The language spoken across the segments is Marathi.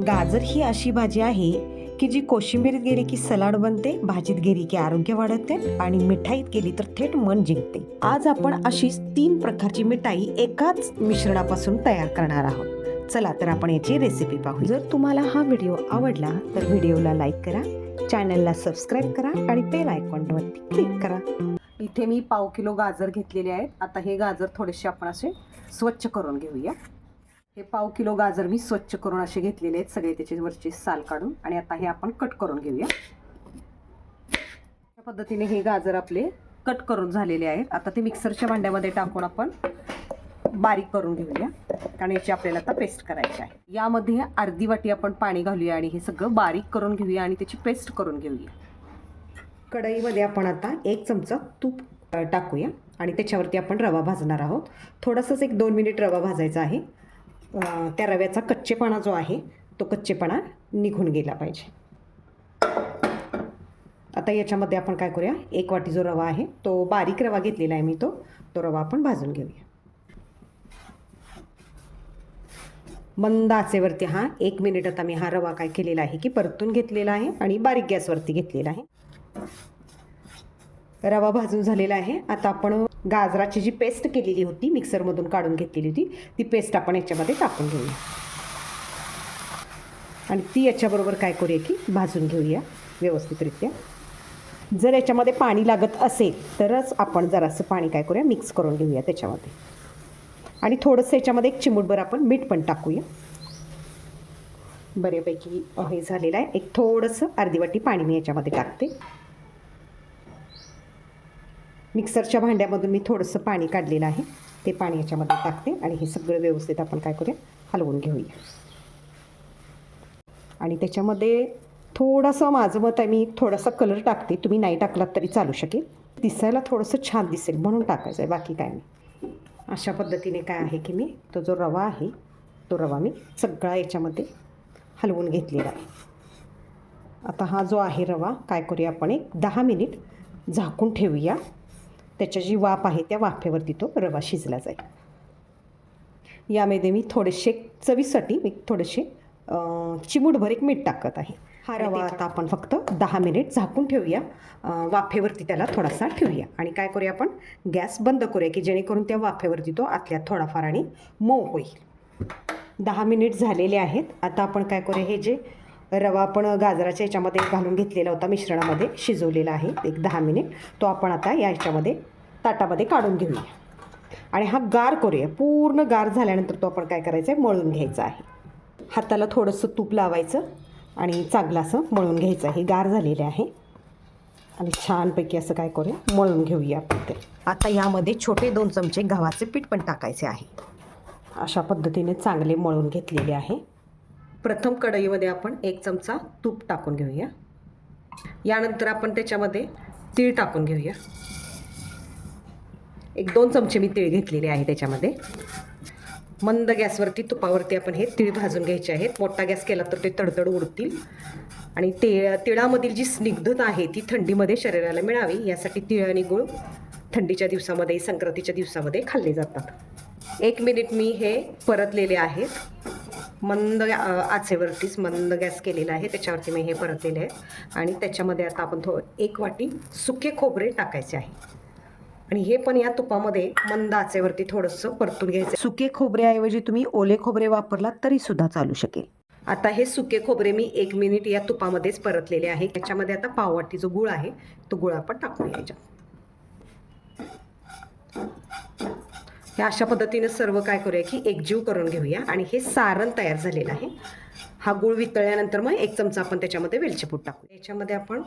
गाजर ही अशी भाजी आहे की जी कोशिंबीरीत गेली की सलाड बनते, भाजीत गेली की आरोग्य वाढते आणि मिठाईत गेली तर थेट मन जिंकते. आज आपण अशीच 3 प्रकारची मिठाई एकाच मिश्रणापासून तयार करणार आहोत. चला तर आपण याची रेसिपी पाहू. जर तुम्हाला हा व्हिडिओ आवडला तर व्हिडिओला लाईक करा, चॅनलला सबस्क्राईब करा आणि बेल आयकॉनवरती क्लिक करा. इथे मी 1/2 किलो गाजर घेतलेले आहेत. आता हे गाजर थोडेसे आपण असे स्वच्छ करून घेऊया. हे 1/2 किलो गाजर मी स्वच्छ करून असे घेतलेले आहेत, सगळे त्याचे वरचे साल काढून. आणि आता हे आपण कट करून घेऊया. अशा पद्धतीने हे गाजर आपले कट करून झालेले आहेत. आता ते मिक्सरच्या भांड्यामध्ये टाकून आपण बारीक करून घेऊया, कारण याची आपल्याला आता पेस्ट करायची आहे. यामध्ये अर्धी वाटी आपण पाणी घालूया आणि हे सगळं बारीक करून घेऊया आणि त्याची पेस्ट करून घेऊया. कढईमध्ये आपण आता 1 चमचा तूप टाकूया आणि त्याच्यावरती आपण रवा भाजणार आहोत. थोडंसंच 1-2 मिनिट रवा भाजायचा आहे. त्या रव्याचा कच्चेपणा जो आहे तो कच्चेपणा निघून गेला पाहिजे. आता याच्यामध्ये आपण काय करूया, 1 वाटी जो रवा आहे तो बारीक रवा घेतलेला आहे मी, तो रवा आपण भाजून घेऊया. मंद आचेवरती 1 मिनिट आता मी हा रवा काय केलेला आहे की परतून घेतलेला आहे आणि बारीक गॅसवरती घेतलेला आहे. रवा भाजून झालेला आहे. आता आपण गाजराची जी पेस्ट केलेली होती, मिक्सरमधून काढून घेतलेली होती, ती पेस्ट आपण याच्यामध्ये टाकून घेऊया आणि ती याच्याबरोबर काय करूया की भाजून घेऊया व्यवस्थितरित्या. जर याच्यामध्ये पाणी लागत असेल तरच आपण जरासं पाणी काय करूया, मिक्स करून घेऊया त्याच्यामध्ये. आणि थोडंसं याच्यामध्ये 1 चिमूटभर आपण मीठ पण टाकूया. बऱ्यापैकी हे झालेलं आहे. एक थोडंसं अर्धी वाटी पाणी मी याच्यामध्ये टाकते. मिक्सरच्या भांड्यामधून मी थोडंसं पाणी काढलेलं आहे, ते पाणी याच्यामध्ये टाकते आणि हे सगळं व्यवस्थित आपण काय करूया, हलवून घेऊया. आणि त्याच्यामध्ये थोडंसं, माझं मत आहे, मी थोडासा कलर टाकते, तुम्ही नाही टाकलात तरी चालू शकेल. दिसायला थोडंसं छान दिसेल म्हणून टाकायचं आहे, बाकी काय नाही. अशा पद्धतीने काय आहे की मी तो जो रवा आहे तो रवा मी सगळा याच्यामध्ये हलवून घेतलेला आहे. आता हा जो आहे रवा काय करूया, आपण 10 मिनिट झाकून ठेवूया. त्याच्या जी वाफ आहे त्या वाफेवरती तो रवा शिजला जाईल. यामध्ये मी थोडेसे चवीसाठी थोडेसे चिमूटभर 1 मीठ टाकत आहे. हा रवा आता आपण फक्त 10 मिनिट झाकून ठेवूया, वाफेवरती त्याला थोडासा ठेवूया. आणि काय करूया, आपण गॅस बंद करूया की जेणेकरून त्या वाफेवरती तो आतल्यात थोडाफार आणि मऊ होईल. 10 मिनिट झालेले आहेत. आता आपण काय करूया, हे जे रवा आपण गाजराच्या याच्यामध्ये घालून घेतलेला होता, मिश्रणामध्ये शिजवलेला आहे 10 मिनिट, तो आपण आता या याच्यामध्ये ताटामध्ये काढून घेऊया आणि हा गार करूया. पूर्ण गार झाल्यानंतर तो आपण काय करायचं आहे, मळून घ्यायचा आहे. हाताला थोडंसं तूप लावायचं आणि चांगलं असं मळून घ्यायचं आहे. गार झालेले आहे आणि छानपैकी असं काय करूया, मळून घेऊया आपण ते. आता यामध्ये छोटे 2 चमचे गव्हाचे पीठ पण टाकायचे आहे. अशा पद्धतीने चांगले मळून घेतलेले आहे. प्रथम कढईमध्ये आपण 1 चमचा तूप टाकून घेऊया. यानंतर आपण त्याच्यामध्ये तीळ टाकून घेऊया. 1-2 चमचे मी तीळ घेतलेले आहे त्याच्यामध्ये. मंद गॅसवरती तुपावरती आपण हे तीळ भाजून घ्यायचे आहेत. मोठा गॅस केला तर ते तडतड उडतील. आणि तिळामधील जी स्निग्धता आहे ती थंडीमध्ये शरीराला मिळावी यासाठी तीळ आणि गूळ थंडीच्या दिवसामध्ये, संक्रांतीच्या दिवसामध्ये खाल्ले जातात. 1 मिनिट मी हे परतलेले आहेत. मंद आचेवरतीच मंद गॅस केलेला आहे, त्याच्यावरती मी हे परतलेले आहे. आणि त्याच्यामध्ये आता आपण 1 वाटी सुके खोबरे टाकायचे आहे आणि हे पण या तुपामध्ये मंद आचेवरती थोडंसं परतून घ्यायचं. सुके खोबऱ्याऐवजी तुम्ही ओले खोबरे वापरलात तरी सुद्धा चालू शकेल. आता हे सुके खोबरे मी 1 मिनिट या तुपामध्येच परतलेले आहे. त्याच्यामध्ये आता पाव वाटी जो गूळ आहे तो गूळ आपण टाकून घ्यायचा. हे अशा पद्धतीने सर्व काय करूया की एकजीव करून घेऊया आणि हे सारण तयार झालेलं आहे. हा गूळ वितळल्यानंतर मग 1 चमचा आपण त्याच्यामध्ये वेलची पूड टाकू. याच्यामध्ये आपण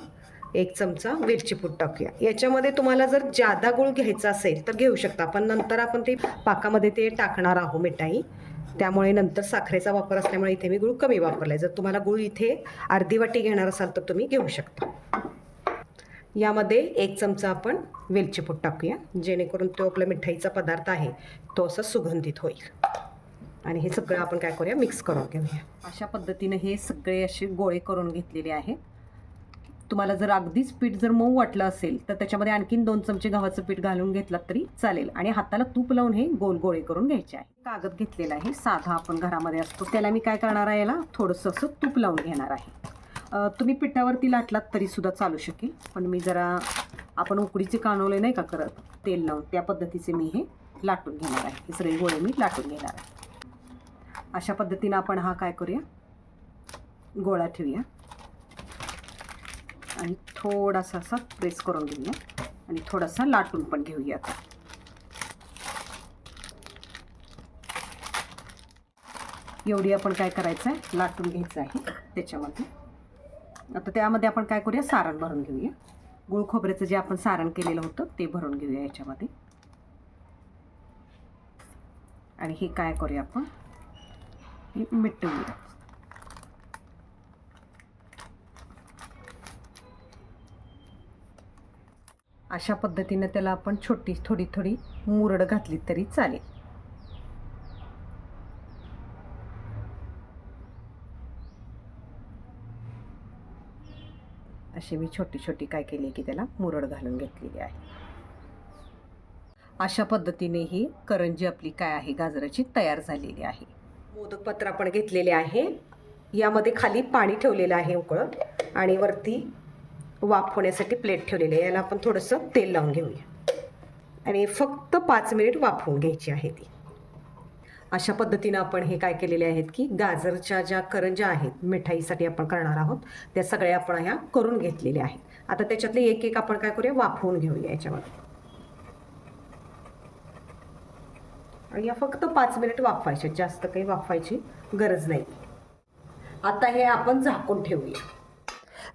1 चमचा वेलची पूड टाकूया. याच्यामध्ये तुम्हाला जर जादा गूळ घ्यायचा असेल तर घेऊ शकता, पण नंतर आपण ते पाकामध्ये ते टाकणार आहोत मिठाई, त्यामुळे नंतर साखरेचा वापर असल्यामुळे इथे मी गूळ कमी वापरला आहे. जर तुम्हाला गूळ इथे अर्धी वाटी घेणार असाल तर तुम्ही घेऊ शकता. यामध्ये 1 चमचा आपण वेलची पूड टाकूया, जेणेकरून तो आपला मिठाईचा पदार्थ आहे तो असा सुगंधित होईल. आणि हे सगळं आपण काय करूया, मिक्स करून घेऊया. अशा पद्धतीने हे सगळे असे गोळे करून घेतलेले आहेत. तुम्हाला जर अगदीच पीठ जर मऊ वाटलं असेल तर त्याच्यामध्ये आणखीन 2 चमचे गव्हाचं पीठ घालून घेतलात तरी चालेल आणि हाताला तूप लावून हे गोल गोळे करून घ्यायचे आहे. कागद घेतलेला आहे साधा आपण घरामध्ये असतो, त्याला मी काय करणार आहे, याला थोडंसं असं तूप लावून घेणार आहे. तुम्ही पिठावरती लाटलात तरी सुद्धा चालू शकेल, पण मी जरा आपण उकडीचे कानोले नाही का करत तेल लावून, त्या पद्धतीचे मी हे लाटून घेणार आहे. हे सगळे गोळे मी लाटून घेणार आहे. अशा पद्धतीनं आपण हा काय करूया, गोळा ठेवूया आणि थोडासा असा प्रेस करून घेऊया आणि थोडासा लाटून पण घेऊया. एवढी आपण काय करायचं आहे, लाटून घ्यायचं आहे त्याच्यामध्ये. आता त्यामध्ये आपण काय करूया, सारण भरून घेऊया. गुळ खोबऱ्याचं जे आपण सारण केलेलं होतं ते भरून घेऊया याच्यामध्ये. आणि हे काय करूया, आपण हे मिटवूया. अशा पद्धतीने त्याला आपण थोडी थोडी मुरड घातली तरी चालेल. अशी मी छोटी काय केली की त्याला मुरड घालून घेतलेली आहे. अशा पद्धतीने ही करंजी आपली काय आहे, गाजराची तयार झालेली आहे. मोदक पात्र आपण घेतलेले आहे. यामध्ये खाली पाणी ठेवलेलं आहे उकळत आणि वरती वाफ होण्यासाठी प्लेट ठेवलेली आहे. याला आपण थोडंसं तेल लावून घेऊया आणि फक्त 5 मिनिट वाफवून घ्यायची आहे ती. अशा पद्धतीनं आपण हे काय केलेले आहेत की गाजरच्या ज्या करंज्या आहेत मिठाईसाठी आपण करणार आहोत त्या सगळ्या आपण ह्या करून घेतलेल्या आहेत. आता त्याच्यातले एक एक आपण काय करूया, वाफवून घेऊया याच्यामध्ये. आणि या फक्त 5 मिनिट वाफवायचे, जास्त काही वाफवायची गरज नाही. आता हे आपण झाकून ठेवूया.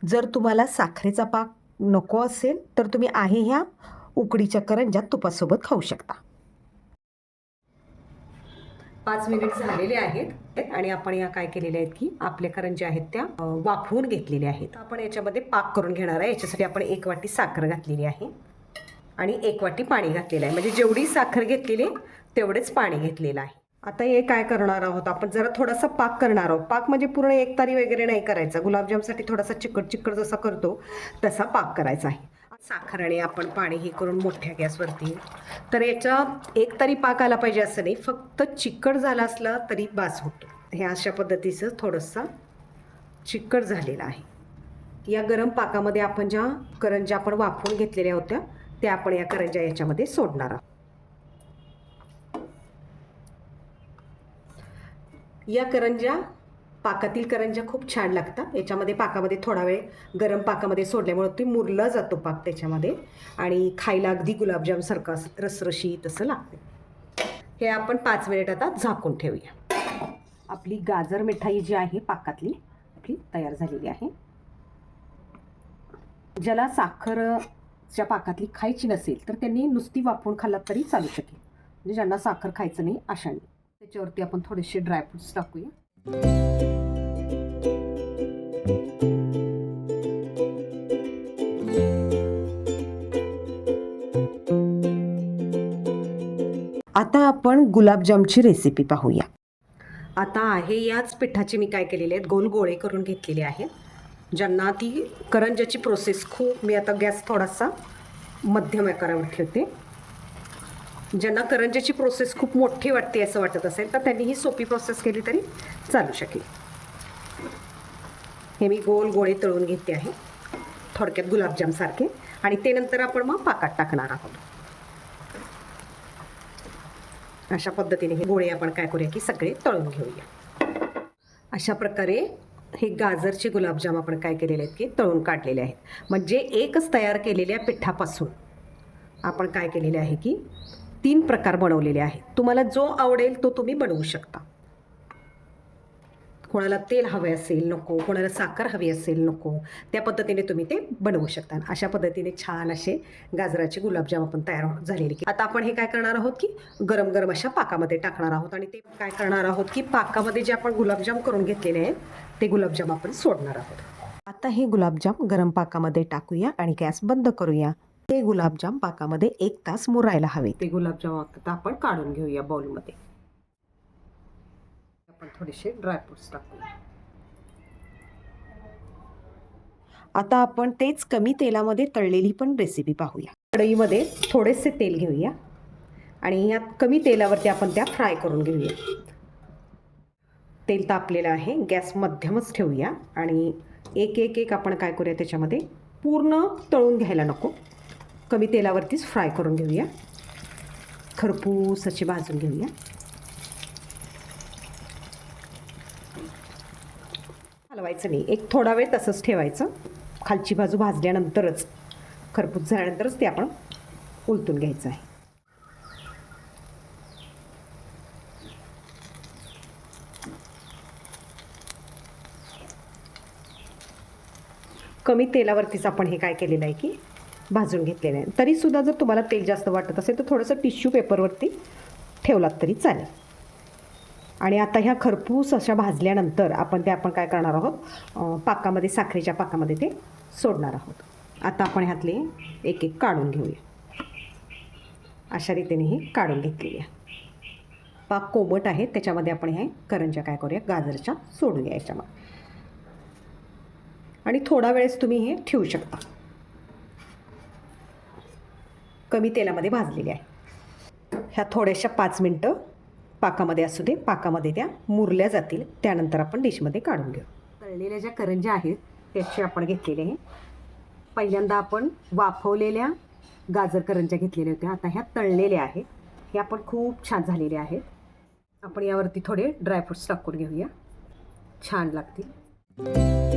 जर तुम्हाला साखरेचा पाक नको असेल तर तुम्ही आहे ह्या उकडीच्या करंज्या तुपासोबत खाऊ शकता. 5 मिनिट झालेले आहेत आणि आपण या काय केलेल्या आहेत की आपल्या करंज्या आहेत त्या वाफवून घेतलेल्या आहेत. आपण याच्यामध्ये पाक करून घेणार आहे. याच्यासाठी आपण 1 वाटी साखर घातलेली आहे आणि 1 वाटी पाणी घातलेलं आहे. म्हणजे जेवढी साखर घेतलेली तेवढेच पाणी घेतलेलं आहे. आता हे काय करणार आहोत, आपण जरा थोडासा पाक करणार आहोत. पाक म्हणजे पूर्ण एकतारी वगैरे नाही करायचा. गुलाबजामसाठी थोडासा चिकट जसा करतो तसा पाक करायचा आहे. साखर आणि आपण पाणी हे करून मोठ्या गॅसवरती, तर याचा एकतारी पाक आला पाहिजे असं नाही, फक्त चिकट झाला असला तरी बास होतो. हे अशा पद्धतीचं थोडंसं चिकट झालेलं आहे. या गरम पाकामध्ये आपण ज्या करंज्या आपण वाफवून घेतलेल्या होत्या त्या आपण या करंज्या याच्यामध्ये सोडणार आहोत. या करंज्या पाकातील करंज्या खूप छान लागतात. याच्यामध्ये पाकामध्ये थोडा वेळ गरम पाकामध्ये सोडल्यामुळे ते मुरला जातो पाक त्याच्यामध्ये आणि खायला अगदी गुलाबजामसारखं रसरशीत असं लागते. हे आपण 5 मिनिट आता झाकून ठेवूया. आपली गाजर मिठाई जी आहे पाकातली आपली तयार झालेली आहे. ज्याला साखरच्या पाकातली खायची नसेल तर त्यांनी नुसती वाफवून खाल्लात तरी चालू शकेल. म्हणजे ज्यांना साखर खायचं नाही अशांनी. त्याच्यावरती आपण थोडेसे ड्रायफ्रुट्स टाकूया. आता आपण गुलाबजामची रेसिपी पाहूया. आता आहे याच पिठाचे मी काय केलेले आहेत, गोल गोळे करून घेतलेले आहेत. ज्यांना ती करंज्याची प्रोसेस खूप, मी आता गॅस थोडासा मध्यम आकारावर ठेवते. ज्यांना करंज्याची प्रोसेस खूप मोठी वाटते असं वाटत असेल तर त्यांनी ही सोपी प्रोसेस केली तरी चालू शकेल. हे मी गोल गोळे तळून घेते आहे थोडक्यात गुलाबजामसारखे आणि ते नंतर आपण मग पाकात टाकणार आहोत. अशा पद्धतीने हे गोळे आपण काय करूया की सगळे तळून घेऊया. अशा प्रकारे हे गाजरचे गुलाबजाम आपण काय केलेले आहेत की तळून काढलेले आहेत. म्हणजे एकच तयार केलेल्या पिठापासून आपण काय केलेले आहे की 3 प्रकार बनवलेले आहेत. तुम्हाला जो आवडेल तो तुम्ही बनवू शकता. कोणाला तेल हवे असेल नको, कोणाला साखर हवी असेल नको, त्या पद्धतीने तुम्ही ते बनवू शकता. अशा पद्धतीने छान असे गाजराचे गुलाबजाम आपण तयार झालेले. आता आपण हे काय करणार आहोत की गरम गरम अशा पाकामध्ये टाकणार आहोत आणि ते काय करणार आहोत की पाकामध्ये जे आपण गुलाबजाम करून घेतलेले आहेत ते गुलाबजाम आपण सोडणार आहोत. आता हे गुलाबजाम गरम पाकामध्ये टाकूया आणि गॅस बंद करूया. ते गुलाबजाम पाकामध्ये 1 तास मुरायला हवे. ते गुलाबजाम आता आपण काढून घेऊया बाउलमध्ये. आपण थोडेसे ड्रायफ्रुट्स टाकूया. आता आपण तेच कमी तेलामध्ये तळलेली पण रेसिपी पाहूया. कढईमध्ये थोडेसे तेल घेऊया आणि या कमी तेलावरती आपण त्या फ्राय करून घेऊया. तेल तापलेलं आहे, गॅस मध्यमच ठेवूया आणि एक एक एक आपण काय करूया त्याच्यामध्ये पूर्ण तळून घ्यायला नको, कमी तेलावरतीच फ्राय करून घेऊया. खरपूस अशी भाजून घेऊया. हलवायचं नाही, एक थोडा वेळ तसंच ठेवायचं. खालची बाजू भाजल्यानंतरच, खरपूस झाल्यानंतरच ते आपण उलटून घ्यायचं आहे. कमी तेलावरतीच आपण हे काय केलेलं आहे की भाजून घेतलेलं आहे. तरीसुद्धा जर तुम्हाला तेल जास्त वाटत असेल तर थोडंसं टिश्यू पेपरवरती ठेवलात तरी चालेल. आणि आता ह्या खरपूस अशा भाजल्यानंतर आपण काय करणार आहोत, पाकामध्ये, साखरेच्या पाकामध्ये ते सोडणार आहोत. आता आपण ह्यातले एक एक काढून घेऊया. अशा रीतीने ही काढून घेतलेली आहे. पाक कोमट आहे, त्याच्यामध्ये आपण हे करंज्या काय करूया, गाजरच्या सोडूया याच्यामध्ये. आणि थोडा वेळेस तुम्ही हे ठेवू शकता. कमी तेलामध्ये भाजलेले आहे. ह्या थोड्याशा 5 मिनटं पाकामध्ये असू दे, पाकामध्ये त्या मुरल्या जातील. त्यानंतर आपण डिशमध्ये काढून घेऊ. तळलेल्या ज्या करंज्या आहेत त्याचे आपण घेतलेले आहे. पहिल्यांदा आपण वाफवलेल्या गाजर करंज्या घेतलेल्या होत्या, आता ह्या तळलेल्या आहेत. ह्या पण खूप छान झालेल्या आहेत. आपण यावरती थोडे ड्रायफ्रूट्स टाकून घेऊया, छान लागतील.